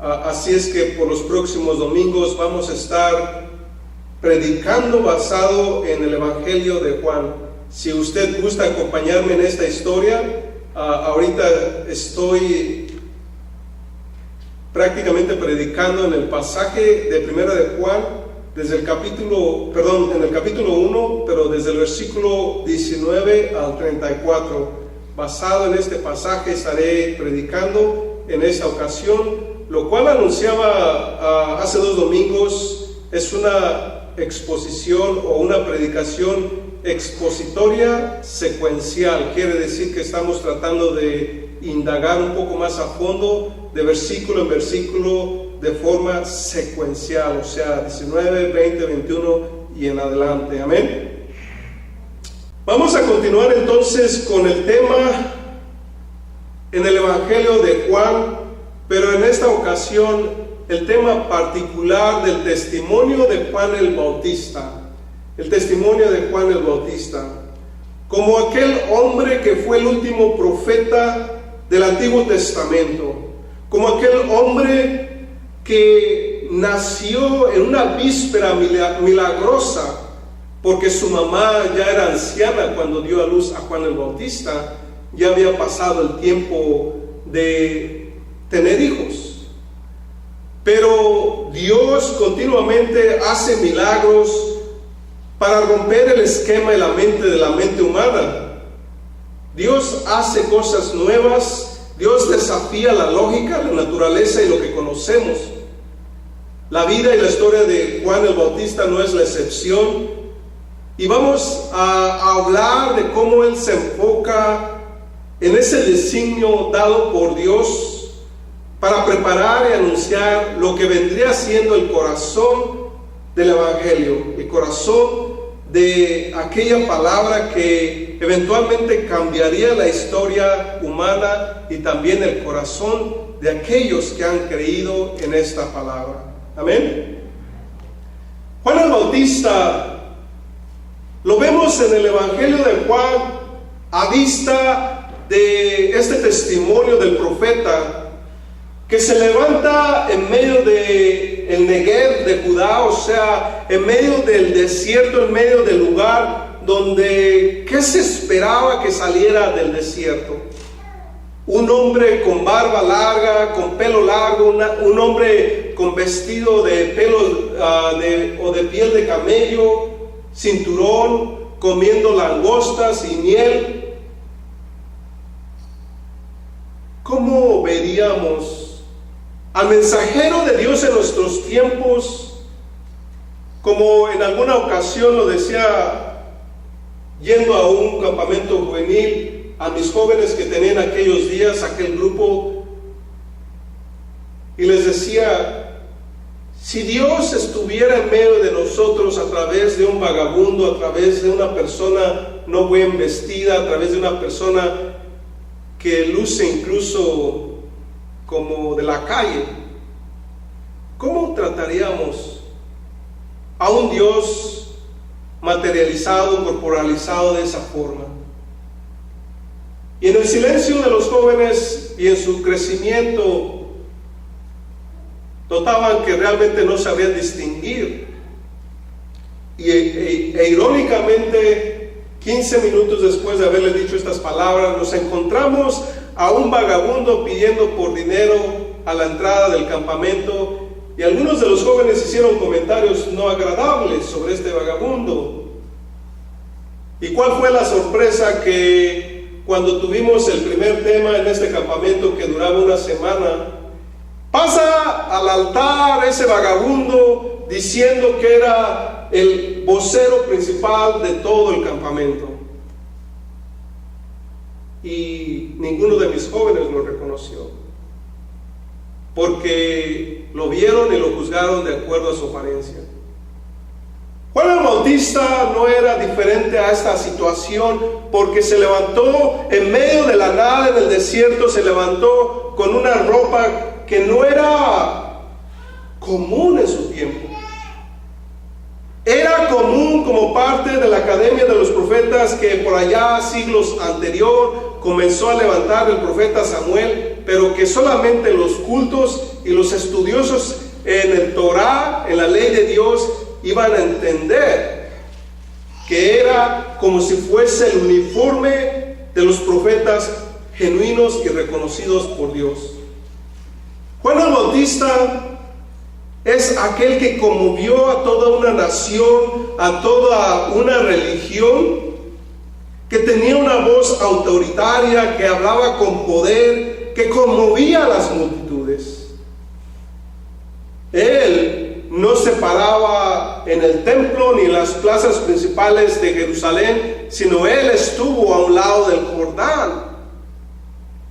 Así es que por los próximos domingos vamos a estar predicando basado en el Evangelio de Juan. Si usted gusta acompañarme en esta historia, ahorita estoy prácticamente predicando en el pasaje de Primera de Juan, en el capítulo 1, pero desde el versículo 19 al 34. Basado en este pasaje estaré predicando en esta ocasión, lo cual anunciaba hace 2 domingos. Es una exposición o una predicación expositoria secuencial. Quiere decir que estamos tratando de indagar un poco más a fondo, de versículo en versículo, de forma secuencial, o sea, 19, 20, 21 y en adelante. Amén. Vamos a continuar entonces con el tema en el Evangelio de Juan, pero en esta ocasión el tema particular del testimonio de Juan el Bautista. El testimonio de Juan el Bautista, como aquel hombre que fue el último profeta del Antiguo Testamento, como aquel hombre que nació en una víspera milagrosa, porque su mamá ya era anciana cuando dio a luz a Juan el Bautista, ya había pasado el tiempo de tener hijos. Pero Dios continuamente hace milagros para romper el esquema de la mente humana. Dios hace cosas nuevas, Dios desafía la lógica, la naturaleza y lo que conocemos. La vida y la historia de Juan el Bautista no es la excepción. Y vamos a hablar de cómo él se enfoca en ese designio dado por Dios para preparar y anunciar lo que vendría siendo el corazón del Evangelio, el corazón de aquella palabra que eventualmente cambiaría la historia humana y también el corazón de aquellos que han creído en esta palabra. Amén. Juan el Bautista lo vemos en el Evangelio de Juan a vista de este testimonio del profeta que se levanta en medio del Negev de Judá, o sea, en medio del desierto, en medio del lugar donde, ¿qué se esperaba que saliera del desierto? Un hombre con barba larga, con pelo largo, un hombre con vestido de pelo o de piel de camello, cinturón, comiendo langostas y miel. ¿Cómo veríamos al mensajero de Dios en nuestros tiempos? Como en alguna ocasión lo decía yendo a un campamento juvenil a mis jóvenes que tenían aquellos días, aquel grupo, y les decía: si Dios estuviera en medio de nosotros a través de un vagabundo, a través de una persona no bien vestida, a través de una persona que luce incluso como de la calle, ¿cómo trataríamos a un Dios materializado, corporalizado de esa forma? Y en el silencio de los jóvenes y en su crecimiento notaban que realmente no sabían distinguir. E irónicamente, 15 minutos después de haberle dicho estas palabras, nos encontramos a un vagabundo pidiendo por dinero a la entrada del campamento, y algunos de los jóvenes hicieron comentarios no agradables sobre este vagabundo. ¿Y cuál fue la sorpresa? Que cuando tuvimos el primer tema en este campamento que duraba una semana, pasa al altar ese vagabundo diciendo que era el vocero principal de todo el campamento. Y ninguno de mis jóvenes lo reconoció, porque lo vieron y lo juzgaron de acuerdo a su apariencia. Juan el Bautista no era diferente a esta situación, porque se levantó en medio de la nada en el desierto, se levantó con una ropa que no era común en su tiempo. Era común como parte de la Academia de los Profetas que por allá siglos anterior comenzó a levantar el profeta Samuel. pero que solamente los cultos y los estudiosos en el Torah, en la ley de Dios, iban a entender que era como si fuese el uniforme de los profetas genuinos y reconocidos por Dios. Juan el Bautista es aquel que conmovió a toda una nación, a toda una religión, que tenía una voz autoritaria, que hablaba con poder, que conmovía a las multitudes. Él no se paraba en el templo ni en las plazas principales de Jerusalén, sino él estuvo a un lado del Jordán.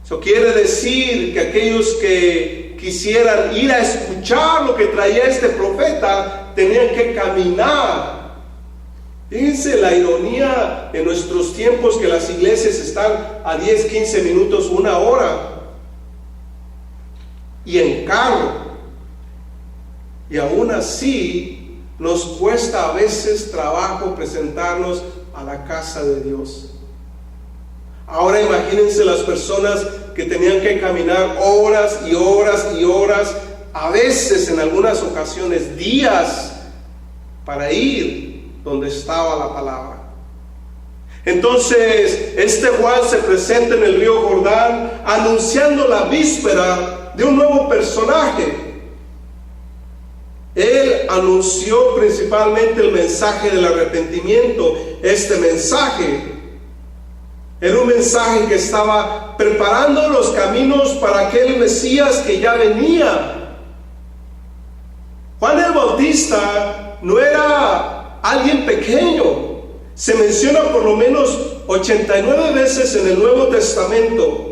Eso quiere decir que aquellos que quisieran ir a escuchar lo que traía este profeta tenían que caminar. Fíjense la ironía en nuestros tiempos, que las iglesias están a 10, 15 minutos, 1 hora, y en carro, y aún así nos cuesta a veces trabajo presentarnos a la casa de Dios. Ahora imagínense las personas que tenían que caminar horas y horas y horas, a veces en algunas ocasiones días, para ir donde estaba la palabra. Entonces este Juan se presenta en el río Jordán anunciando la víspera de un nuevo personaje. Él anunció principalmente el mensaje del arrepentimiento. Este mensaje era un mensaje que estaba preparando los caminos para aquel Mesías que ya venía. Juan el Bautista no era alguien pequeño. Se menciona por lo menos 89 veces en el Nuevo Testamento.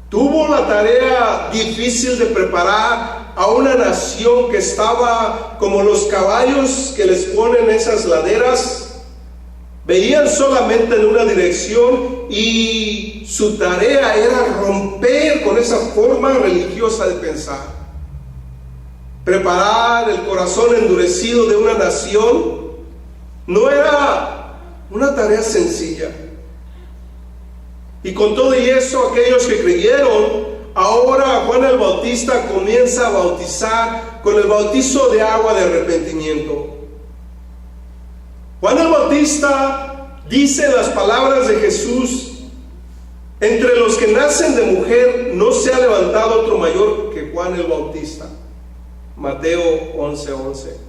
Tuvo la tarea difícil de preparar a una nación que estaba como los caballos que les ponen esas laderas. Veían solamente en una dirección y su tarea era romper con esa forma religiosa de pensar. Preparar el corazón endurecido de una nación no era una tarea sencilla. Y con todo y eso, aquellos que creyeron, ahora Juan el Bautista comienza a bautizar con el bautizo de agua de arrepentimiento. Juan el Bautista dice las palabras de Jesús: entre los que nacen de mujer no se ha levantado otro mayor que Juan el Bautista. Mateo 11:11.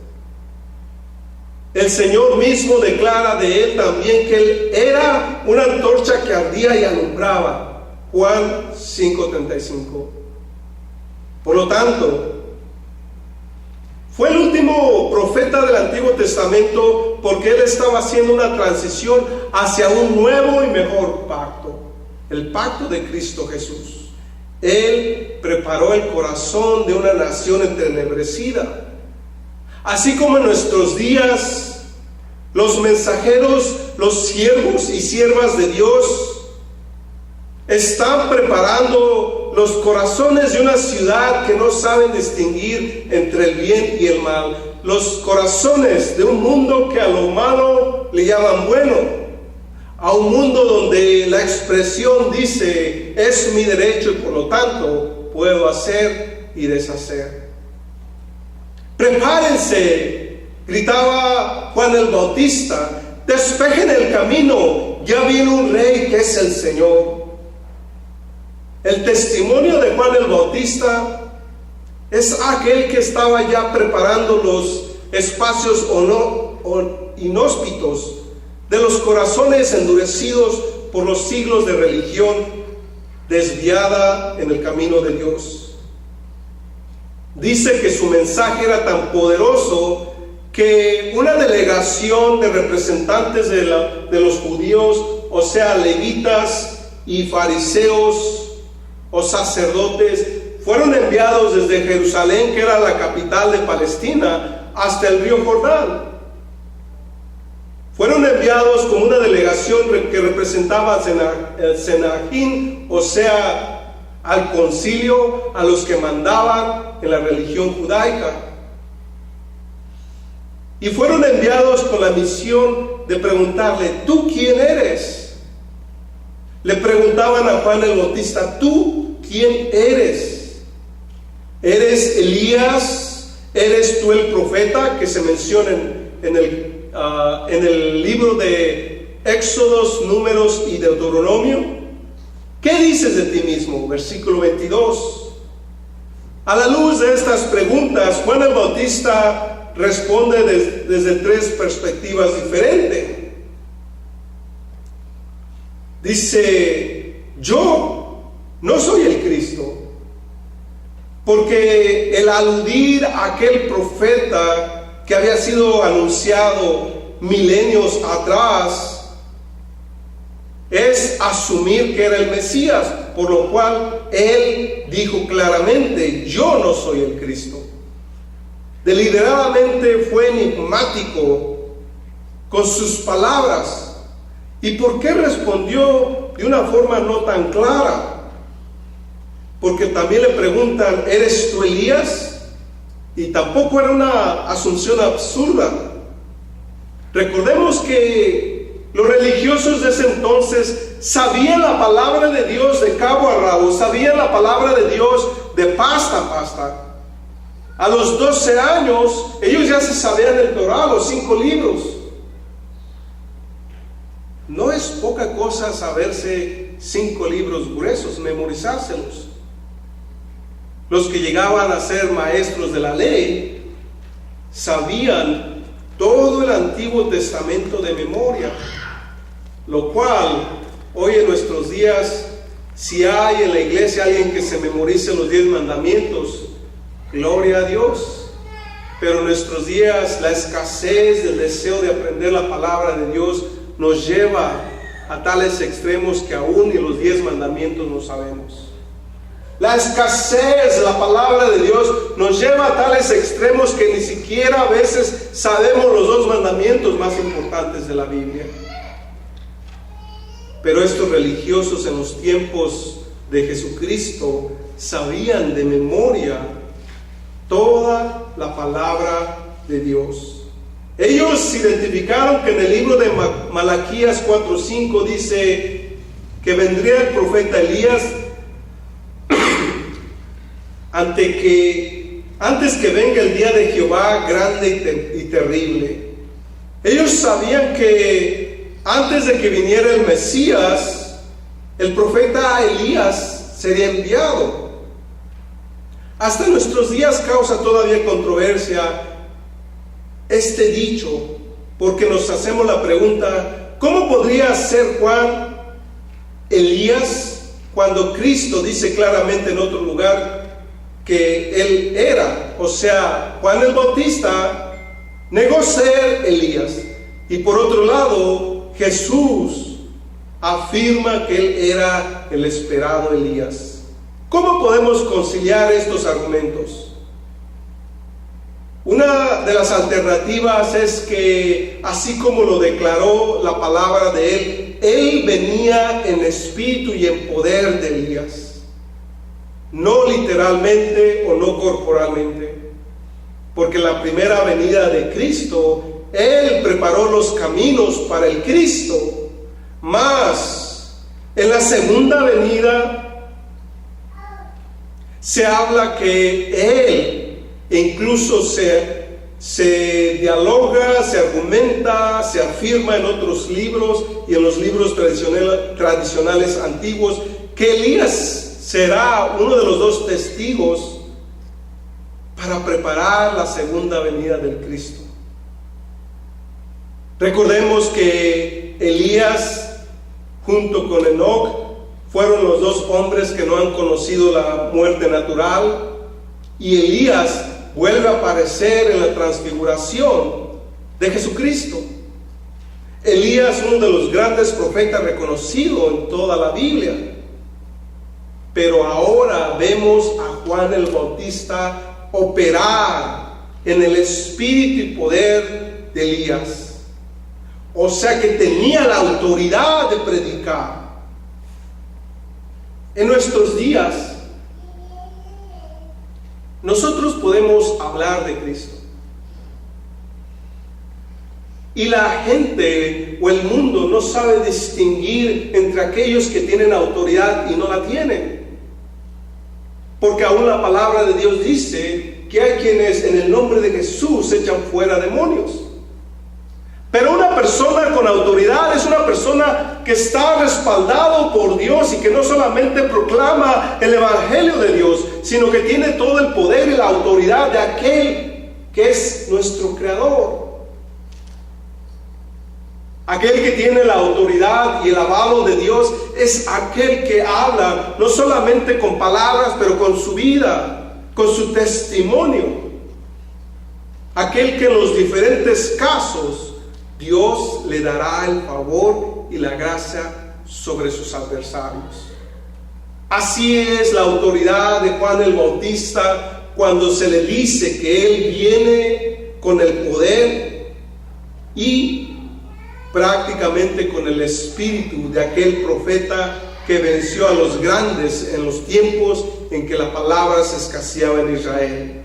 El Señor mismo declara de él también que él era una antorcha que ardía y alumbraba. Juan 5:35. Por lo tanto, fue el último profeta del Antiguo Testamento porque él estaba haciendo una transición hacia un nuevo y mejor pacto, el pacto de Cristo Jesús. Él preparó el corazón de una nación entenebrecida. Así como en nuestros días, los mensajeros, los siervos y siervas de Dios están preparando los corazones de una ciudad que no saben distinguir entre el bien y el mal. Los corazones de un mundo que a lo malo le llaman bueno. A un mundo donde la expresión dice: es mi derecho y por lo tanto puedo hacer y deshacer. Prepárense, gritaba Juan el Bautista, despejen el camino, ya viene un rey que es el Señor. El testimonio de Juan el Bautista es aquel que estaba ya preparando los espacios inhóspitos de los corazones endurecidos por los siglos de religión desviada en el camino de Dios. Dice que su mensaje era tan poderoso que una delegación de representantes de los judíos, o sea, levitas y fariseos o sacerdotes, fueron enviados desde Jerusalén, que era la capital de Palestina, hasta el río Jordán. Fueron enviados como una delegación que representaba el Sanedrín, o sea, al concilio, a los que mandaban en la religión judaica. Y fueron enviados con la misión de preguntarle: ¿tú quién eres? Le preguntaban a Juan el Bautista: ¿tú quién eres. ¿Eres Elías? ¿Eres tú el profeta que se menciona en el libro de Éxodos, Números y Deuteronomio? ¿Qué dices de ti mismo? Versículo 22. A la luz de estas preguntas, Juan el Bautista responde desde tres perspectivas diferentes. Dice: yo no soy el Cristo, porque el aludir a aquel profeta que había sido anunciado milenios atrás es asumir que era el Mesías, por lo cual él dijo claramente: yo no soy el Cristo. Deliberadamente fue enigmático con sus palabras. ¿Y por qué respondió de una forma no tan clara? Porque también le preguntan: ¿eres tú Elías? Y tampoco era una asunción absurda. Recordemos que los religiosos de ese entonces sabían la palabra de Dios de cabo a rabo, sabían la palabra de Dios de pasta a pasta. A los 12 años ellos ya se sabían el Torá, los 5 libros. No es poca cosa saberse 5 libros gruesos, memorizárselos. Los que llegaban a ser maestros de la ley sabían todo el Antiguo Testamento de memoria, lo cual hoy en nuestros días, si hay en la iglesia alguien que se memorice los 10 mandamientos, gloria a Dios. Pero en nuestros días la escasez del deseo de aprender la palabra de Dios nos lleva a tales extremos que aún ni los 10 mandamientos no sabemos. La escasez de la palabra de Dios nos lleva a tales extremos que ni siquiera a veces sabemos los 2 mandamientos más importantes de la Biblia. Pero estos religiosos en los tiempos de Jesucristo sabían de memoria toda la palabra de Dios. Ellos identificaron que en el libro de Malaquías 4:5 dice que vendría el profeta Elías antes que venga el día de Jehová grande y terrible. Ellos sabían que antes de que viniera el Mesías, el profeta Elías sería enviado. Hasta nuestros días causa todavía controversia este dicho, porque nos hacemos la pregunta: ¿cómo podría ser Juan Elías cuando Cristo dice claramente en otro lugar que él era? O sea, Juan el Bautista negó ser Elías, y por otro lado Jesús afirma que él era el esperado Elías. ¿Cómo podemos conciliar estos argumentos? Una de las alternativas es que, así como lo declaró la palabra de él venía en espíritu y en poder de Elías, no literalmente o no corporalmente, porque en la primera venida de Cristo él preparó los caminos para el Cristo, mas en la segunda venida se habla que él incluso se dialoga, se argumenta, se afirma en otros libros y en los libros tradicionales antiguos que Elías será uno de los 2 testigos para preparar la segunda venida del Cristo. Recordemos que Elías junto con Enoc fueron los 2 hombres que no han conocido la muerte natural, y Elías vuelve a aparecer en la transfiguración de Jesucristo. Elías, uno de los grandes profetas reconocido en toda la Biblia. Pero ahora vemos a Juan el Bautista operar en el espíritu y poder de Elías. O sea que tenía la autoridad de predicar. En nuestros días nosotros podemos hablar de Cristo, y la gente o el mundo no sabe distinguir entre aquellos que tienen autoridad y no la tienen. porque aún la palabra de Dios dice que hay quienes en el nombre de Jesús echan fuera demonios. Pero una persona con autoridad es una persona que está respaldado por Dios y que no solamente proclama el evangelio de Dios, sino que tiene todo el poder y la autoridad de aquel que es nuestro creador. Aquel que tiene la autoridad y el avalo de Dios es aquel que habla no solamente con palabras, pero con su vida, con su testimonio. Aquel que en los diferentes casos Dios le dará el favor y la gracia sobre sus adversarios. Así es la autoridad de Juan el Bautista cuando se le dice que él viene con el poder y prácticamente con el espíritu de aquel profeta que venció a los grandes en los tiempos en que la palabra se escaseaba en Israel.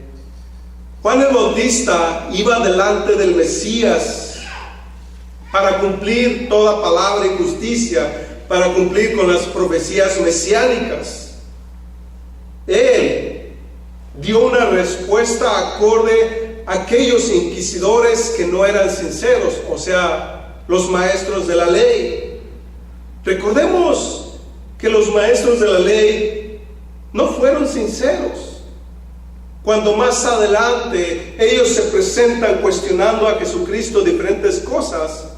Juan el Bautista iba delante del Mesías para cumplir toda palabra y justicia, para cumplir con las profecías mesiánicas. Él dio una respuesta acorde a aquellos inquisidores que no eran sinceros, o sea, los maestros de la ley. Recordemos que los maestros de la ley no fueron sinceros. Cuando más adelante ellos se presentan cuestionando a Jesucristo diferentes cosas,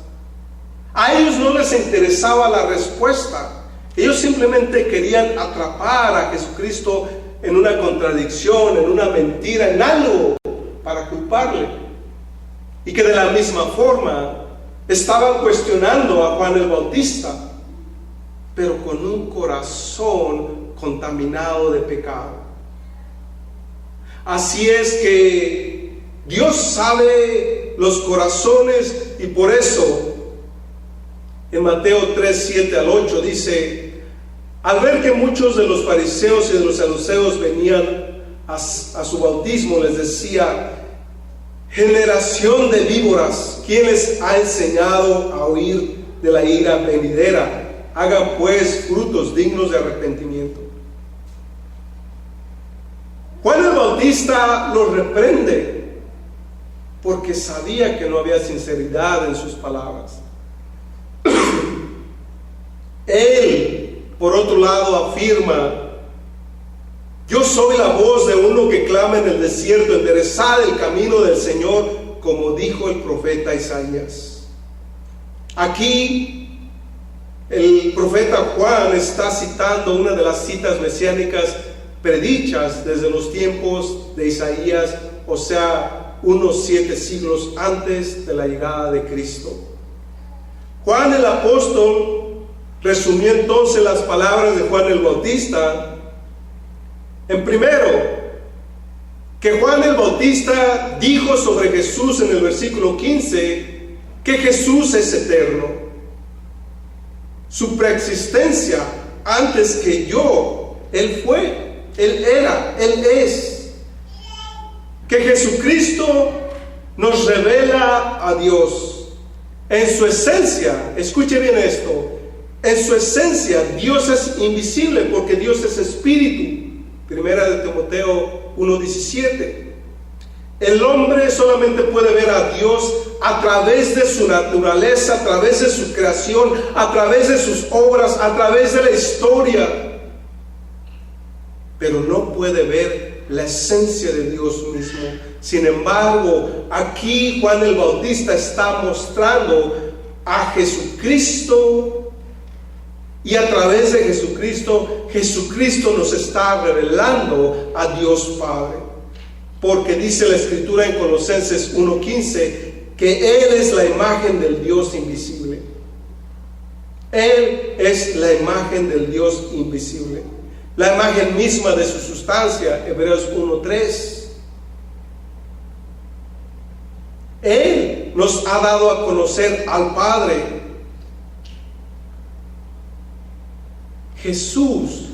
a ellos no les interesaba la respuesta. Ellos simplemente querían atrapar a Jesucristo en una contradicción, en una mentira, en algo para culparle. Y que de la misma forma estaban cuestionando a Juan el Bautista, pero con un corazón contaminado de pecado. Así es que Dios sabe los corazones, y por eso en Mateo 3, 7 al 8 dice: al ver que muchos de los fariseos y de los saduceos venían a su bautismo, les decía: generación de víboras, ¿quién les ha enseñado a huir de la ira venidera? Hagan pues frutos dignos de arrepentimiento. Juan el Bautista los reprende porque sabía que no había sinceridad en sus palabras. Él, por otro lado, afirma: yo soy la voz de uno que clama en el desierto, enderezad el camino del Señor, como dijo el profeta Isaías. Aquí el profeta Juan está citando una de las citas mesiánicas predichas desde los tiempos de Isaías, o sea, unos 7 siglos antes de la llegada de Cristo. Juan el apóstol resumió entonces las palabras de Juan el Bautista en primero, que Juan el Bautista dijo sobre Jesús en el versículo 15 que Jesús es eterno. Su preexistencia antes que yo, Él fue, Él era, Él es. Que Jesucristo nos revela a Dios. En su esencia, escuche bien esto, en su esencia Dios es invisible porque Dios es espíritu. Primera de Timoteo 1:17. El hombre solamente puede ver a Dios a través de su naturaleza, a través de su creación, a través de sus obras, a través de la historia. Pero no puede ver la esencia de Dios mismo. Sin embargo, aquí Juan el Bautista está mostrando a Jesucristo, y a través de Jesucristo, Jesucristo nos está revelando a Dios Padre. Porque dice la Escritura en Colosenses 1:15 que Él es la imagen del Dios invisible. Él es la imagen del Dios invisible, la imagen misma de su sustancia. Hebreos 1:3. Él nos ha dado a conocer al Padre. Jesús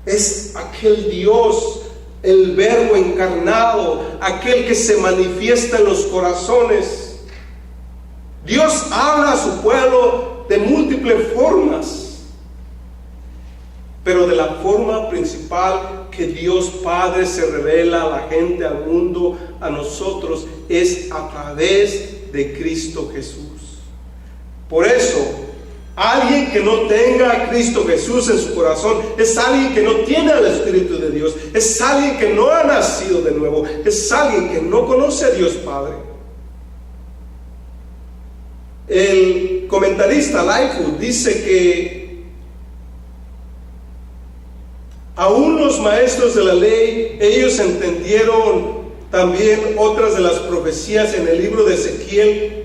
es aquel Dios, el Verbo encarnado, aquel que se manifiesta en los corazones. Dios habla a su pueblo de múltiples formas, pero de la forma principal que Dios Padre se revela a la gente, al mundo, a nosotros, es a través de Cristo Jesús. Por eso, alguien que no tenga a Cristo Jesús en su corazón es alguien que no tiene al Espíritu de Dios, es alguien que no ha nacido de nuevo, es alguien que no conoce a Dios Padre. El comentarista Lightfoot dice que aún los maestros de la ley, ellos entendieron también otras de las profecías en el libro de Ezequiel,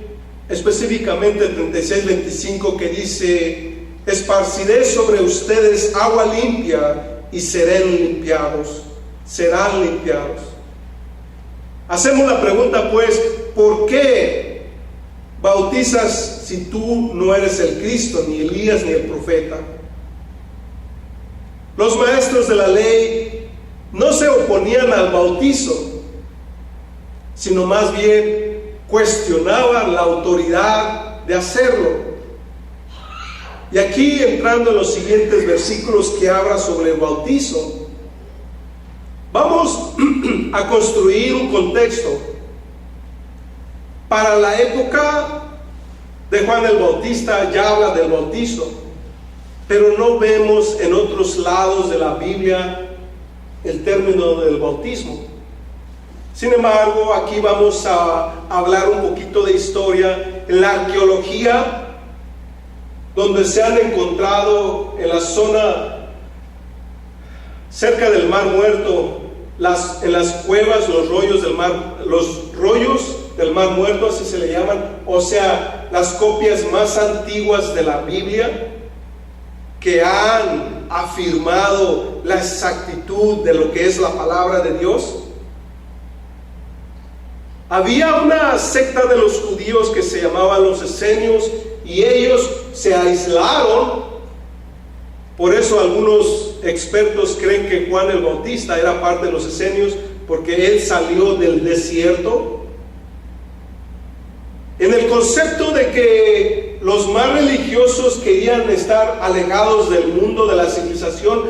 específicamente 36:25, que dice: esparciré sobre ustedes agua limpia y serán limpiados. Hacemos la pregunta pues, ¿por qué bautizas si tú no eres el Cristo, ni Elías, ni el profeta? Los maestros de la ley no se oponían al bautizo, sino más bien cuestionaban la autoridad de hacerlo. Y aquí, entrando en los siguientes versículos que habla sobre el bautizo, vamos a construir un contexto. Para la época de Juan el Bautista ya habla del bautizo, pero no vemos en otros lados de la Biblia el término del bautismo. Sin embargo, aquí vamos a hablar un poquito de historia. En la arqueología, donde se han encontrado en la zona cerca del Mar Muerto, en las cuevas, los rollos del Mar Muerto, así se le llaman, o sea, las copias más antiguas de la Biblia, que han afirmado la exactitud de lo que es la palabra de Dios. Había una secta de los judíos que se llamaban los esenios, y ellos se aislaron. Por eso algunos expertos creen que Juan el Bautista era parte de los esenios, porque él salió del desierto. En el concepto de que los más religiosos querían estar alejados del mundo, de la civilización,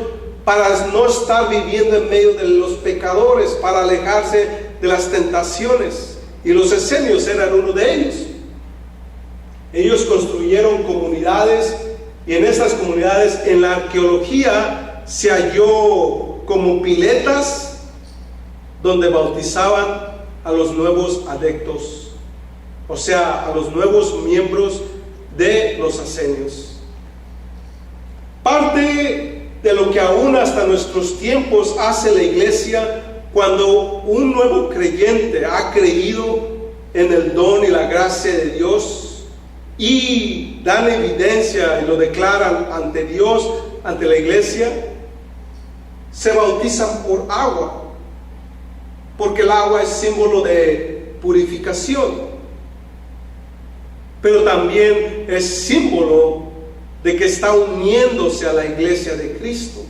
para no estar viviendo en medio de los pecadores, para alejarse de las tentaciones, y los esenios eran uno de ellos. Ellos construyeron comunidades, y en estas comunidades, en la arqueología, se halló como piletas donde bautizaban a los nuevos adeptos, o sea, a los nuevos miembros de los esenios. Parte de lo que aún hasta nuestros tiempos hace la iglesia cuando un nuevo creyente ha creído en el don y la gracia de Dios y dan evidencia y lo declaran ante Dios, ante la iglesia, se bautizan por agua, porque el agua es símbolo de purificación, pero también es símbolo de que está uniéndose a la iglesia de Cristo.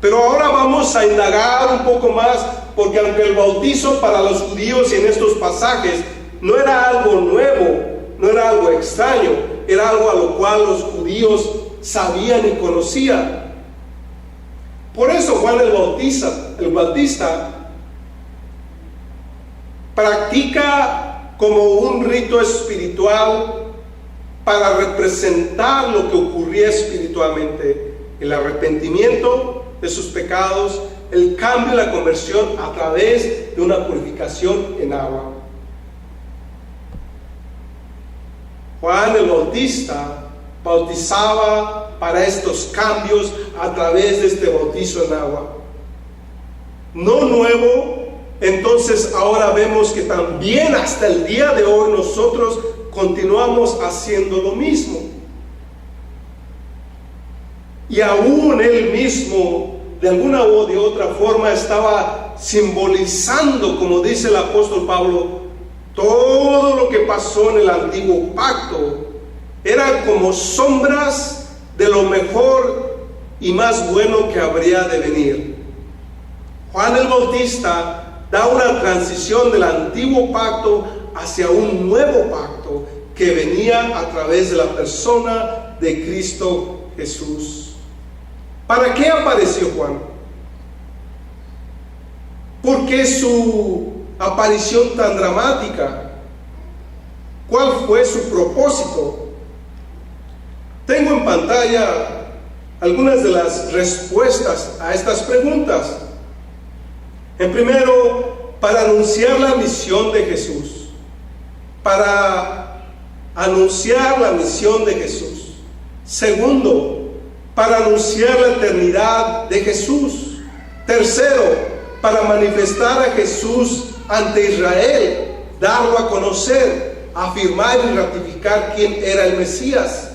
Pero ahora vamos a indagar un poco más, porque aunque el bautizo para los judíos y en estos pasajes no era algo nuevo, no era algo extraño, era algo a lo cual los judíos sabían y conocían. Por eso Juan el Bautista practica como un rito espiritual para representar lo que ocurría espiritualmente: el arrepentimiento de sus pecados, el cambio y la conversión a través de una purificación en agua. Juan el Bautista bautizaba para estos cambios a través de este bautizo en agua. No nuevo. Entonces ahora vemos que también hasta el día de hoy nosotros continuamos haciendo lo mismo. Y aún él mismo, de alguna u de otra forma, estaba simbolizando, como dice el apóstol Pablo, todo lo que pasó en el antiguo pacto. Eran como sombras de lo mejor y más bueno que habría de venir. Juan el Bautista da una transición del antiguo pacto hacia un nuevo pacto que venía a través de la persona de Cristo Jesús. ¿Para qué apareció Juan? ¿Por qué su aparición tan dramática? ¿Cuál fue su propósito? Tengo en pantalla algunas de las respuestas a estas preguntas. En primero, para anunciar la misión de Jesús. Para anunciar la misión de Jesús. Segundo, para anunciar la eternidad de Jesús. Tercero, para manifestar a Jesús ante Israel, darlo a conocer, afirmar y ratificar quién era el Mesías.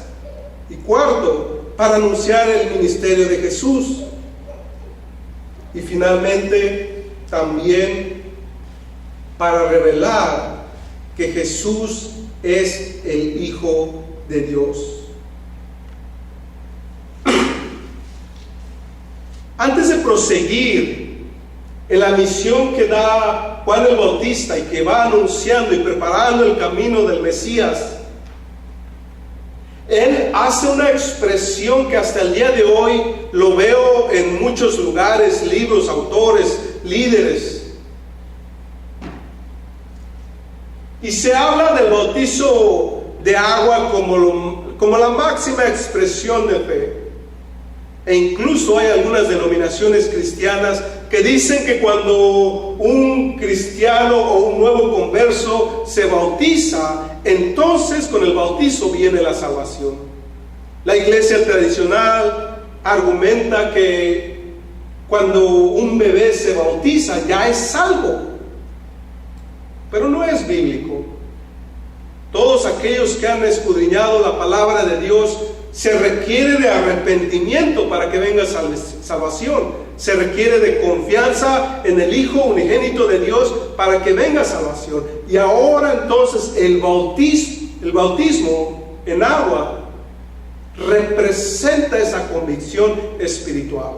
Y cuarto, para anunciar el ministerio de Jesús. Y finalmente, también para revelar que Jesús es el Hijo de Dios. Antes de proseguir en la misión que da Juan el Bautista y que va anunciando y preparando el camino del Mesías, él hace una expresión que hasta el día de hoy lo veo en muchos lugares, libros, autores, líderes. Y se habla del bautizo de agua como la máxima expresión de fe. E incluso hay algunas denominaciones cristianas que dicen que cuando un cristiano o un nuevo converso se bautiza, entonces con el bautizo viene la salvación. La iglesia tradicional argumenta que cuando un bebé se bautiza ya es salvo, pero no es bíblico. Todos aquellos que han escudriñado la palabra de Dios, se requiere de arrepentimiento para que venga salvación. Se requiere de confianza en el Hijo unigénito de Dios para que venga salvación. Y ahora entonces el bautismo en agua representa esa convicción espiritual.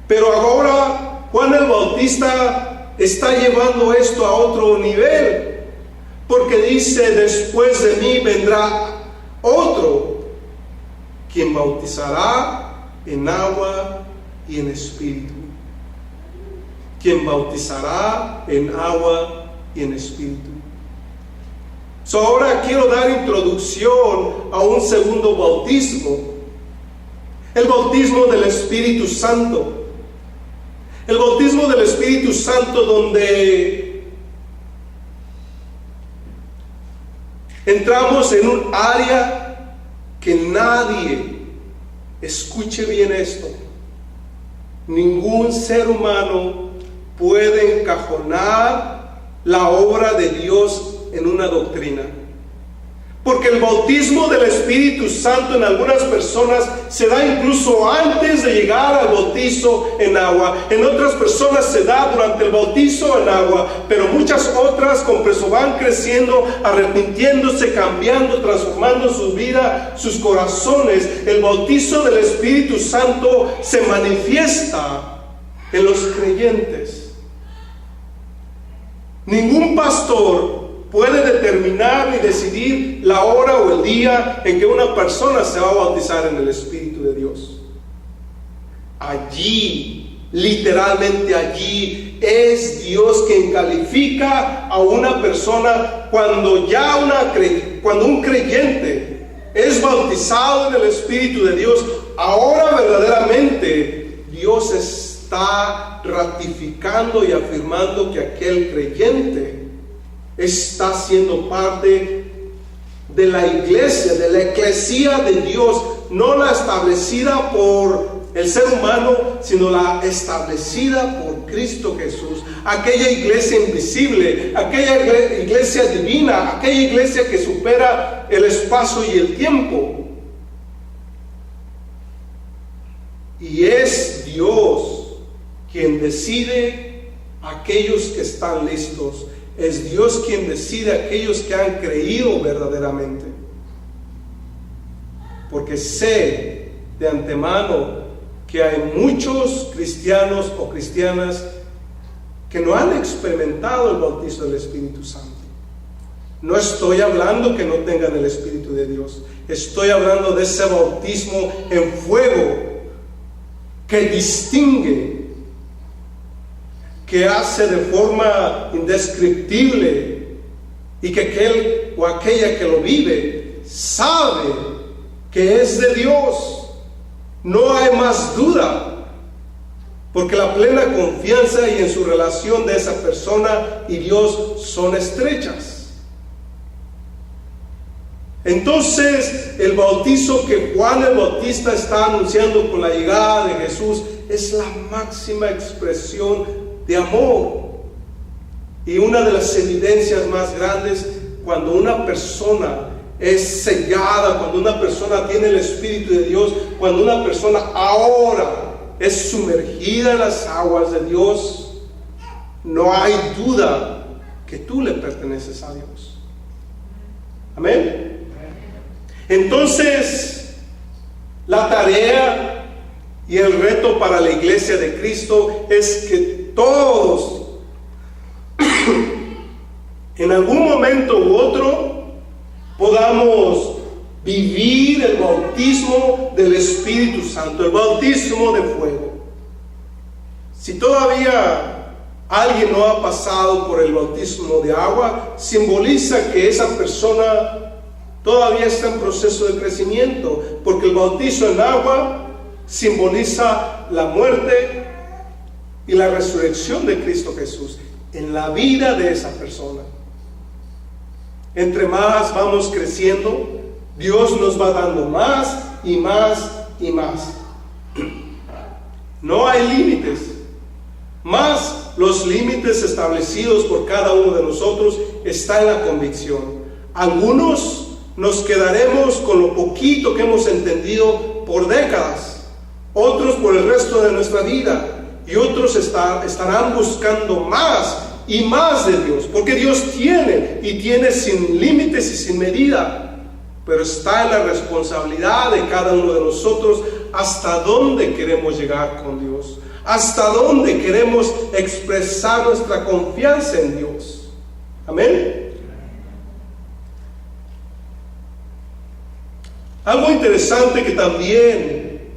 Pero ahora Juan el Bautista está llevando esto a otro nivel, porque dice: después de mí vendrá otro, quien bautizará en agua y en espíritu. Quien bautizará en agua y en espíritu. Ahora quiero dar introducción a un segundo bautismo, el bautismo del Espíritu Santo. El bautismo del Espíritu Santo, donde entramos en un área que nadie, escuche bien esto, ningún ser humano puede encajonar la obra de Dios en una doctrina. Porque el bautismo del Espíritu Santo en algunas personas se da incluso antes de llegar al bautizo en agua. En otras personas se da durante el bautizo en agua, pero muchas otras, conforme van creciendo, arrepintiéndose, cambiando, transformando su vida, sus corazones, el bautizo del Espíritu Santo se manifiesta en los creyentes. Ningún pastor puede determinar ni decidir la hora o el día en que una persona se va a bautizar en el Espíritu de Dios. Allí, literalmente allí, es Dios quien califica a una persona cuando un creyente es bautizado en el Espíritu de Dios. Ahora verdaderamente Dios está ratificando y afirmando que aquel creyente está siendo parte de la iglesia, de la eclesía de Dios, no la establecida por el ser humano, sino la establecida por Cristo Jesús. Aquella iglesia invisible, aquella iglesia divina, aquella iglesia que supera el espacio y el tiempo. Y es Dios quien decide aquellos que están listos. Es Dios quien decide a aquellos que han creído verdaderamente. Porque sé de antemano que hay muchos cristianos o cristianas que no han experimentado el bautizo del Espíritu Santo. No estoy hablando que no tengan el Espíritu de Dios. Estoy hablando de ese bautismo en fuego que distingue, que hace de forma indescriptible, y que aquel o aquella que lo vive sabe que es de Dios. No hay más duda, porque la plena confianza y en su relación de esa persona y Dios son estrechas. Entonces, el bautizo que Juan el Bautista está anunciando con la llegada de Jesús es la máxima expresión de amor. Y una de las evidencias más grandes, cuando una persona es sellada, cuando una persona tiene el Espíritu de Dios, cuando una persona ahora es sumergida en las aguas de Dios, no hay duda que tú le perteneces a Dios. Amén. Entonces, la tarea y el reto para la iglesia de Cristo es que todos, en algún momento u otro, podamos vivir el bautismo del Espíritu Santo, el bautismo de fuego. Si todavía alguien no ha pasado por el bautismo de agua, simboliza que esa persona todavía está en proceso de crecimiento, porque el bautizo en agua simboliza la muerte y la resurrección de Cristo Jesús en la vida de esa persona. Entre más vamos creciendo, Dios nos va dando más y más y más. No hay límites, más los límites establecidos por cada uno de nosotros está en la convicción. Algunos nos quedaremos con lo poquito que hemos entendido por décadas, otros por el resto de nuestra vida, y otros estarán buscando más y más de Dios, porque Dios tiene y tiene sin límites y sin medida, pero está en la responsabilidad de cada uno de nosotros hasta dónde queremos llegar con Dios, hasta dónde queremos expresar nuestra confianza en Dios. Amén. Algo interesante que también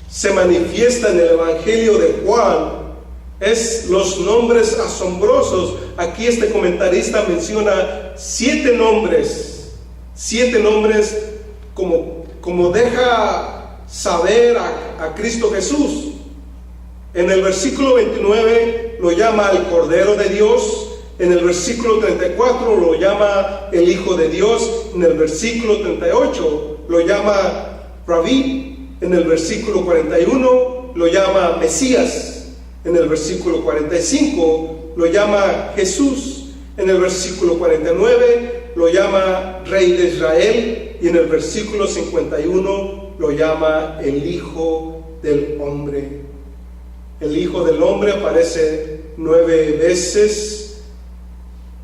se manifiesta en el Evangelio de Juan es los nombres asombrosos. Aquí este comentarista menciona 7 nombres como deja saber a Cristo Jesús. En el versículo 29 lo llama el Cordero de Dios. En el versículo 34 lo llama el Hijo de Dios. En el versículo 38 lo llama Rabí. En el versículo 41 lo llama Mesías. En el versículo 45 lo llama Jesús. En el versículo 49 lo llama Rey de Israel. Y en el versículo 51 lo llama el Hijo del Hombre. El Hijo del Hombre aparece 9 veces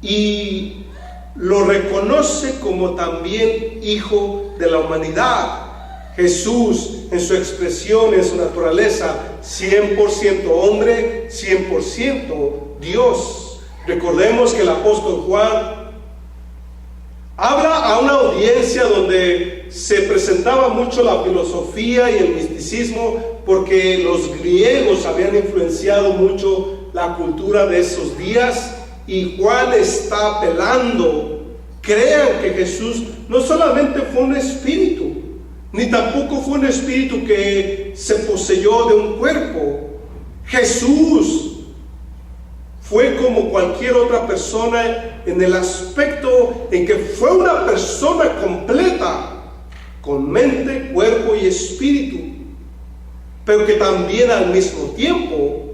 y lo reconoce como también Hijo de la humanidad. Jesús, en su expresión, en su naturaleza, 100% hombre, 100% Dios. Recordemos que el apóstol Juan habla a una audiencia donde se presentaba mucho la filosofía y el misticismo, porque los griegos habían influenciado mucho la cultura de esos días, y Juan está apelando: crean que Jesús no solamente fue un espíritu, ni tampoco fue un espíritu que se poseyó de un cuerpo. Jesús fue como cualquier otra persona en el aspecto en que fue una persona completa, con mente, cuerpo y espíritu, pero que también al mismo tiempo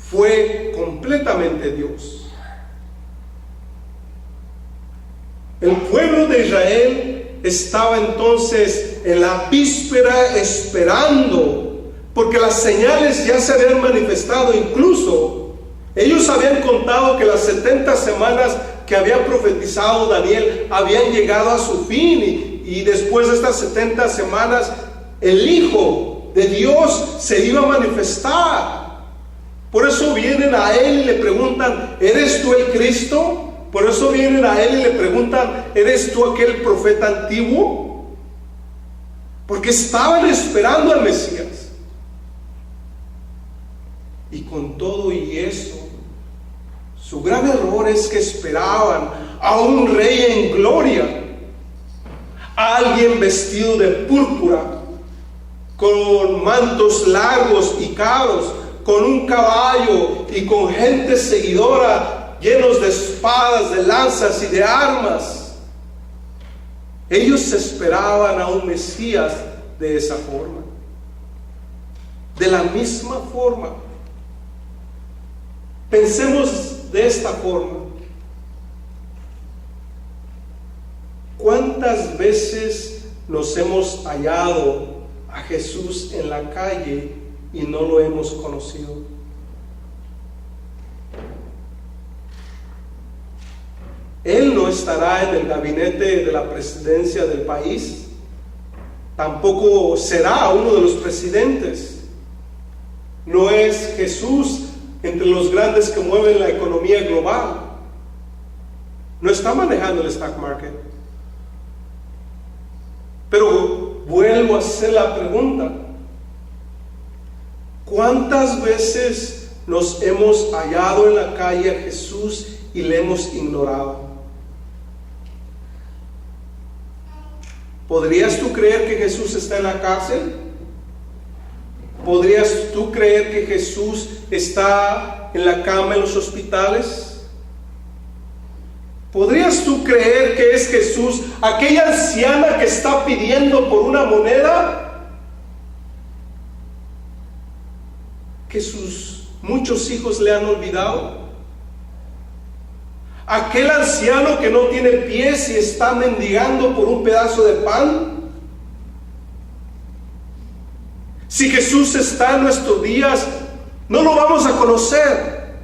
fue completamente Dios. El pueblo de Israel estaba entonces en la víspera esperando, porque las señales ya se habían manifestado. Incluso ellos habían contado que las 70 semanas que había profetizado Daniel habían llegado a su fin, y después de estas 70 semanas el Hijo de Dios se iba a manifestar. Por eso vienen a él y le preguntan: ¿eres tú el Cristo? Por eso vienen a él y le preguntan: ¿eres tú aquel profeta antiguo? Porque estaban esperando al Mesías. con todo y eso, su gran error es que esperaban a un rey en gloria, a alguien vestido de púrpura, con mantos largos y caros, con un caballo y con gente seguidora, llenos de espadas, de lanzas y de armas. Ellos esperaban a un Mesías de esa forma. De la misma forma, pensemos de esta forma. ¿Cuántas veces nos hemos hallado a Jesús en la calle y no lo hemos conocido? Él no estará en el gabinete de la presidencia del país, tampoco será uno de los presidentes. No es Jesús entre los grandes que mueven la economía global. No está manejando el stock market. Pero vuelvo a hacer la pregunta: ¿cuántas veces nos hemos hallado en la calle a Jesús y le hemos ignorado? ¿Podrías tú creer que Jesús está en la cárcel? ¿Podrías tú creer que Jesús está en la cama en los hospitales? ¿Podrías tú creer que es Jesús aquella anciana que está pidiendo por una moneda que sus muchos hijos le han olvidado? ¿Aquel anciano que no tiene pies y está mendigando por un pedazo de pan? Si Jesús está en nuestros días, no lo vamos a conocer,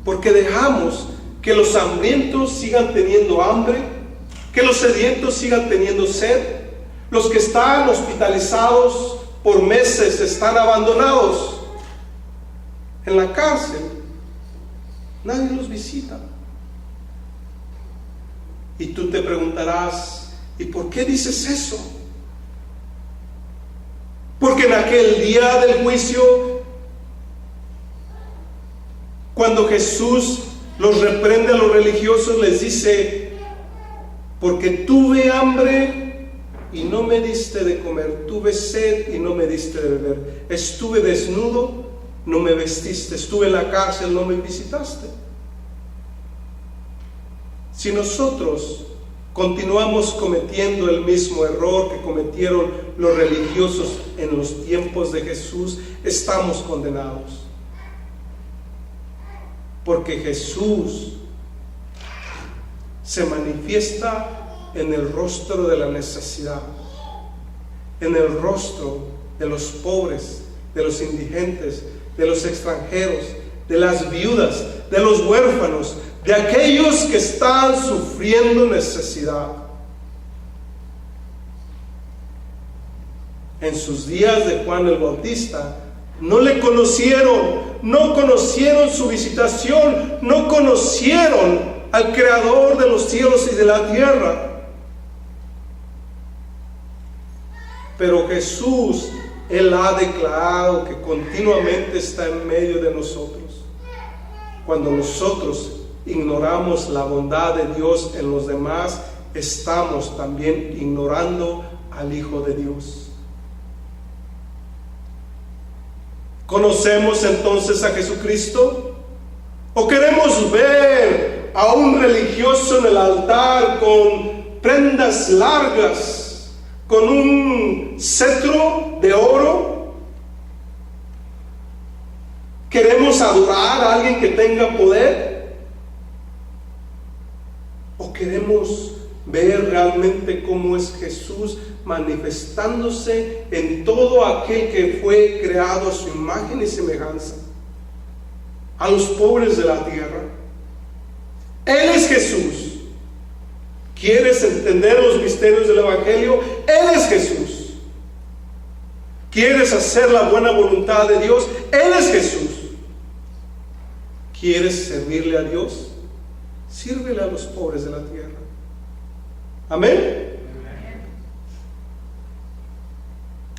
porque dejamos que los hambrientos sigan teniendo hambre, que los sedientos sigan teniendo sed, los que están hospitalizados por meses están abandonados en la cárcel. Nadie los visita. Y tú te preguntarás: ¿y por qué dices eso? Porque en aquel día del juicio, cuando Jesús los reprende a los religiosos, les dice: porque tuve hambre y no me diste de comer, tuve sed y no me diste de beber, estuve desnudo, no me vestiste, estuve en la cárcel, no me visitaste. Si nosotros continuamos cometiendo el mismo error que cometieron los religiosos en los tiempos de Jesús, estamos condenados. Porque Jesús se manifiesta en el rostro de la necesidad, en el rostro de los pobres, de los indigentes, de los extranjeros, de las viudas, de los huérfanos, de aquellos que están sufriendo necesidad. En sus días de Juan el Bautista, no le conocieron, no conocieron su visitación, no conocieron al Creador de los cielos y de la tierra. Pero Jesús, Él ha declarado que continuamente está en medio de nosotros. Cuando nosotros ignoramos la bondad de Dios en los demás, estamos también ignorando al Hijo de Dios. ¿Conocemos entonces a Jesucristo? ¿O queremos ver a un religioso en el altar con prendas largas, con un cetro de oro? ¿Queremos adorar a alguien que tenga poder? ¿O queremos ver realmente cómo es Jesús manifestándose en todo aquel que fue creado a su imagen y semejanza, a los pobres de la tierra? Él es Jesús. ¿Quieres entender los misterios del Evangelio? Él es Jesús. ¿Quieres hacer la buena voluntad de Dios? Él es Jesús. ¿Quieres servirle a Dios? Sírvele a los pobres de la tierra. Amén.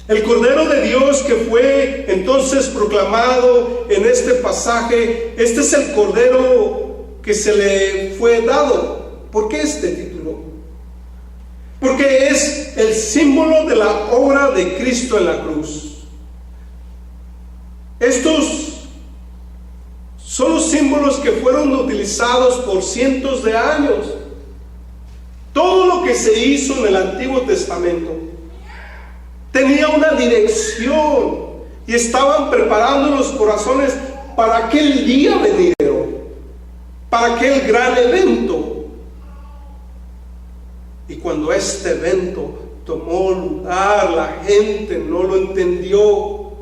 El Cordero de Dios que fue entonces proclamado en este pasaje, este es el Cordero que se le fue dado. ¿Por qué este título? Porque es el símbolo de la obra de Cristo en la cruz. Estos son los símbolos que fueron utilizados por cientos de años. Todo lo que se hizo en el Antiguo Testamento tenía una dirección y estaban preparando los corazones para aquel día venidero, para aquel gran evento. Y cuando este evento tomó lugar, la gente no lo entendió.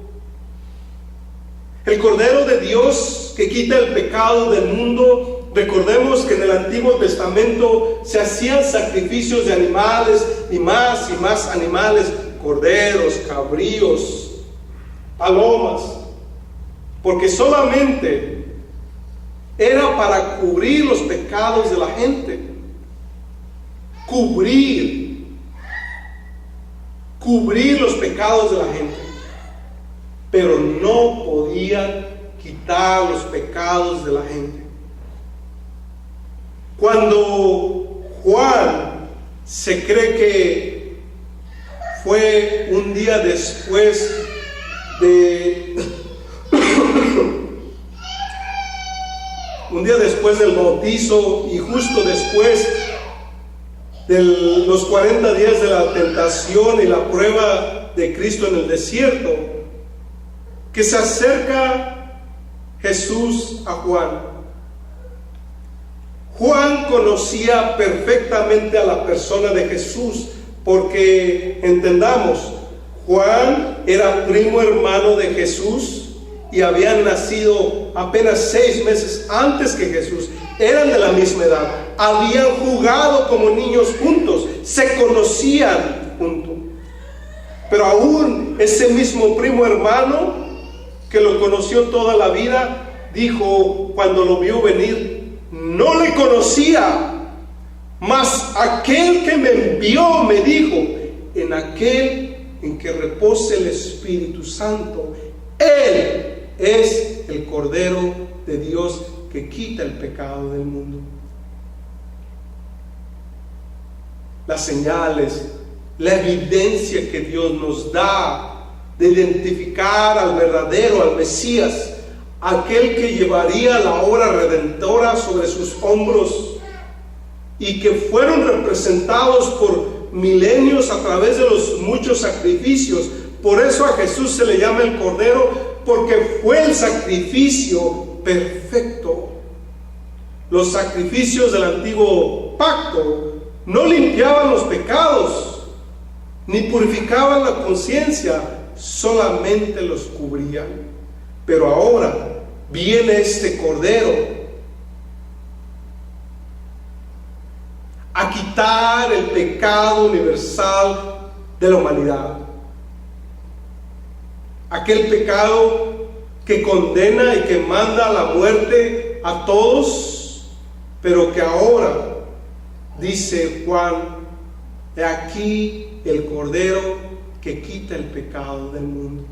El Cordero de Dios que quita el pecado del mundo, recordemos que en el Antiguo Testamento se hacían sacrificios de animales y más animales, corderos, cabríos, palomas, porque solamente era para cubrir los pecados de la gente, cubrir los pecados de la gente, pero no podían quitar los pecados de la gente. Cuando Juan se cree que fue un día después del bautizo y justo después de los 40 días de la tentación y la prueba de Cristo en el desierto, que se acerca Jesús a Juan. Juan conocía perfectamente a la persona de Jesús, porque entendamos, Juan era primo hermano de Jesús y habían nacido apenas 6 meses antes que Jesús. Eran de la misma edad, habían jugado como niños juntos, se conocían juntos. Pero aún ese mismo primo hermano que lo conoció toda la vida, dijo cuando lo vio venir: no le conocía, mas aquel que me envió me dijo: en aquel en que repose el Espíritu Santo, Él es el Cordero de Dios que quita el pecado del mundo. Las señales, la evidencia que Dios nos da de identificar al verdadero, al Mesías, aquel que llevaría la obra redentora sobre sus hombros y que fueron representados por milenios a través de los muchos sacrificios. Por eso a Jesús se le llama el Cordero, porque fue el sacrificio perfecto. Los sacrificios del antiguo pacto no limpiaban los pecados, ni purificaban la conciencia, solamente los cubrían. Pero ahora viene este Cordero a quitar el pecado universal de la humanidad. Aquel pecado que condena y que manda a la muerte a todos, pero que ahora, dice Juan, he aquí el Cordero que quita el pecado del mundo.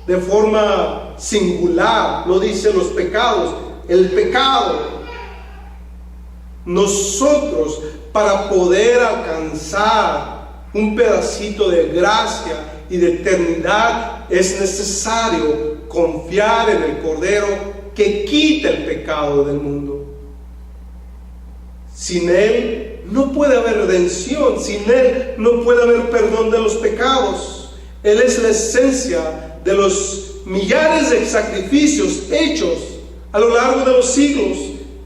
De forma singular lo dicen los pecados, el pecado. Nosotros, para poder alcanzar un pedacito de gracia y de eternidad, es necesario confiar en el Cordero que quita el pecado del mundo. Sin Él no puede haber redención, sin Él no puede haber perdón de los pecados. Él es la esencia de los millares de sacrificios hechos a lo largo de los siglos.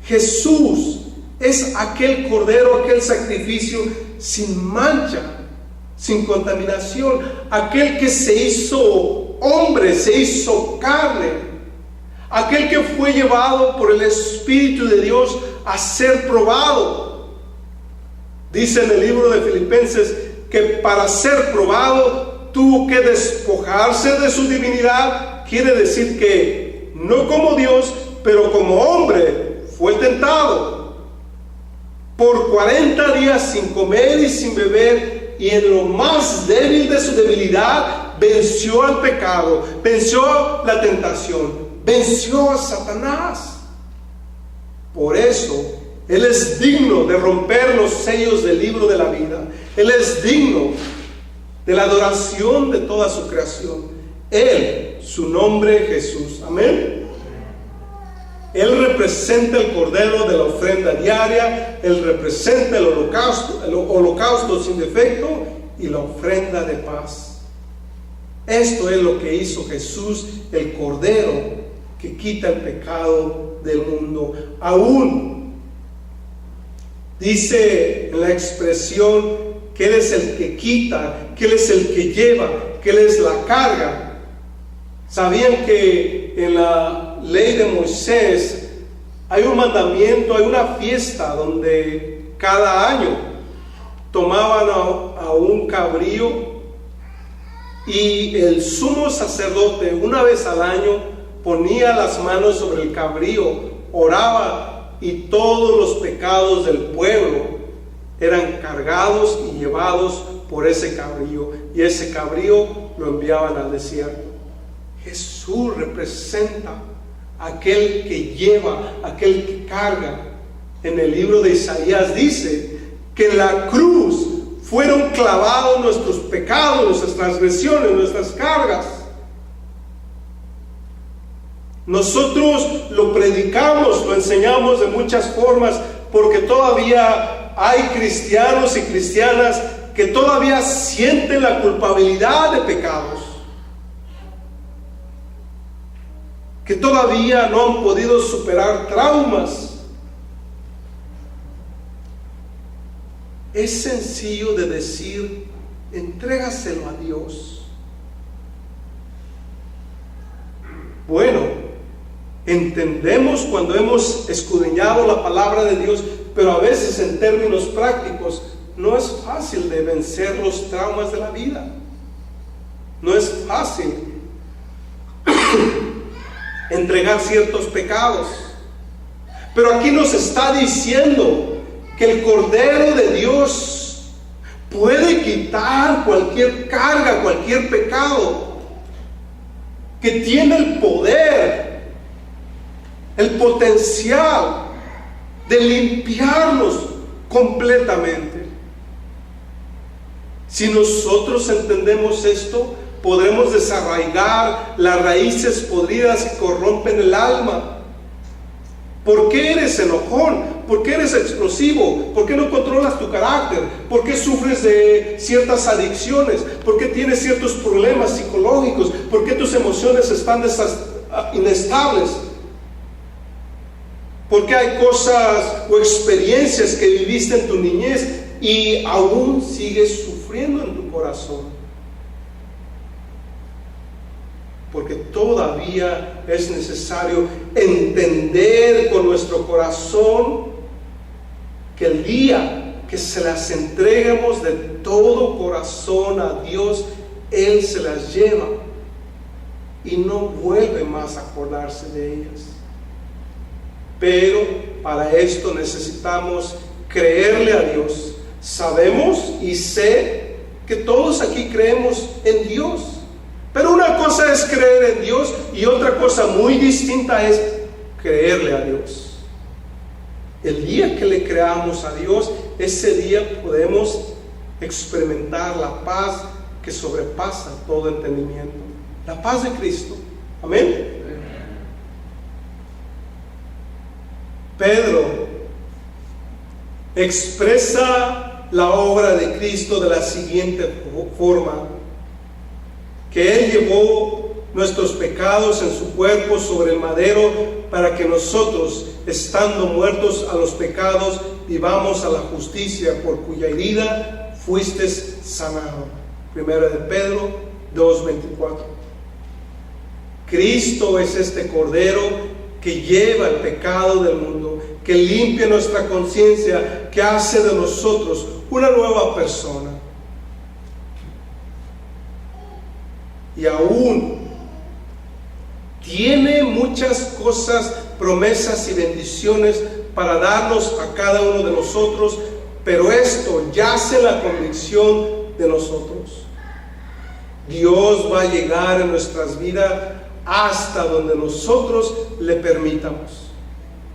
Jesús es aquel Cordero, aquel sacrificio sin mancha, sin contaminación, aquel que se hizo hombre, se hizo carne, aquel que fue llevado por el Espíritu de Dios a ser probado. Dice en el libro de Filipenses que para ser probado tuvo que despojarse de su divinidad. Quiere decir que no como Dios, pero como hombre fue tentado. Por 40 días sin comer y sin beber, y en lo más débil de su debilidad venció al pecado, venció la tentación, venció a Satanás. Por eso Él es digno de romper los sellos del libro de la vida. Él es digno de la adoración de toda su creación. Él, su nombre Jesús. Amén. Él representa el cordero de la ofrenda diaria. Él representa el holocausto sin defecto y la ofrenda de paz. Esto es lo que hizo Jesús, el cordero que quita el pecado del mundo. Aún dice en la expresión que Él es el que quita, que Él es el que lleva, que Él es la carga. ¿Sabían que en la ley de Moisés hay un mandamiento, hay una fiesta donde cada año tomaban a un cabrío y el sumo sacerdote una vez al año ponía las manos sobre el cabrío, oraba y todos los pecados del pueblo eran cargados y llevados por ese cabrío, y ese cabrío lo enviaban al desierto? Jesús representa aquel que lleva, aquel que carga. En el libro de Isaías dice que en la cruz fueron clavados nuestros pecados, nuestras transgresiones, nuestras cargas. Nosotros lo predicamos, lo enseñamos de muchas formas, porque todavía hay cristianos y cristianas que todavía sienten la culpabilidad de pecados, que todavía no han podido superar traumas. Es sencillo de decir, entrégaselo a Dios. Bueno, entendemos cuando hemos escudriñado la palabra de Dios, pero a veces en términos prácticos no es fácil de vencer los traumas de la vida. No es fácil entregar ciertos pecados. Pero aquí nos está diciendo que el Cordero de Dios puede quitar cualquier carga, cualquier pecado, que tiene el poder, el potencial de limpiarnos completamente. Si nosotros entendemos esto, podremos desarraigar las raíces podridas que corrompen el alma. ¿Por qué eres enojón? ¿Por qué eres explosivo? ¿Por qué no controlas tu carácter? ¿Por qué sufres de ciertas adicciones? ¿Por qué tienes ciertos problemas psicológicos? ¿Por qué tus emociones están inestables? ¿Por qué hay cosas o experiencias que viviste en tu niñez y aún sigues sufriendo en tu corazón? Porque todavía es necesario entender con nuestro corazón que el día que se las entreguemos de todo corazón a Dios, Él se las lleva y no vuelve más a acordarse de ellas. Pero para esto necesitamos creerle a Dios. Sabemos y sé que todos aquí creemos en Dios. Pero una cosa es creer en Dios y otra cosa muy distinta es creerle a Dios. El día que le creamos a Dios, ese día podemos experimentar la paz que sobrepasa todo entendimiento. La paz de Cristo. Amén. Pedro expresa la obra de Cristo de la siguiente forma: que Él llevó nuestros pecados en su cuerpo sobre el madero para que nosotros, estando muertos a los pecados, vivamos a la justicia, por cuya herida fuiste sanado. 1 de Pedro 2:24. Cristo es este Cordero que lleva el pecado del mundo, que limpia nuestra conciencia, que hace de nosotros una nueva persona. Y aún tiene muchas cosas, promesas y bendiciones para darnos a cada uno de nosotros, pero esto yace en la convicción de nosotros. Dios va a llegar en nuestras vidas hasta donde nosotros le permitamos.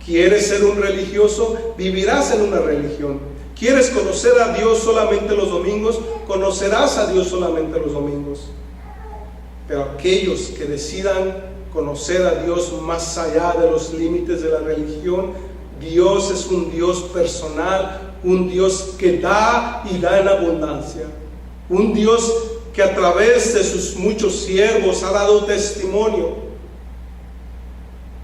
¿Quieres ser un religioso? Vivirás en una religión. ¿Quieres conocer a Dios solamente los domingos? Conocerás a Dios solamente los domingos. Pero aquellos que decidan conocer a Dios más allá de los límites de la religión, Dios es un Dios personal, un Dios que da y da en abundancia, un Dios que a través de sus muchos siervos ha dado testimonio,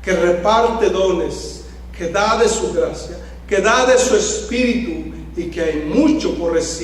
que reparte dones, que da de su gracia, que da de su espíritu, y que hay mucho por recibir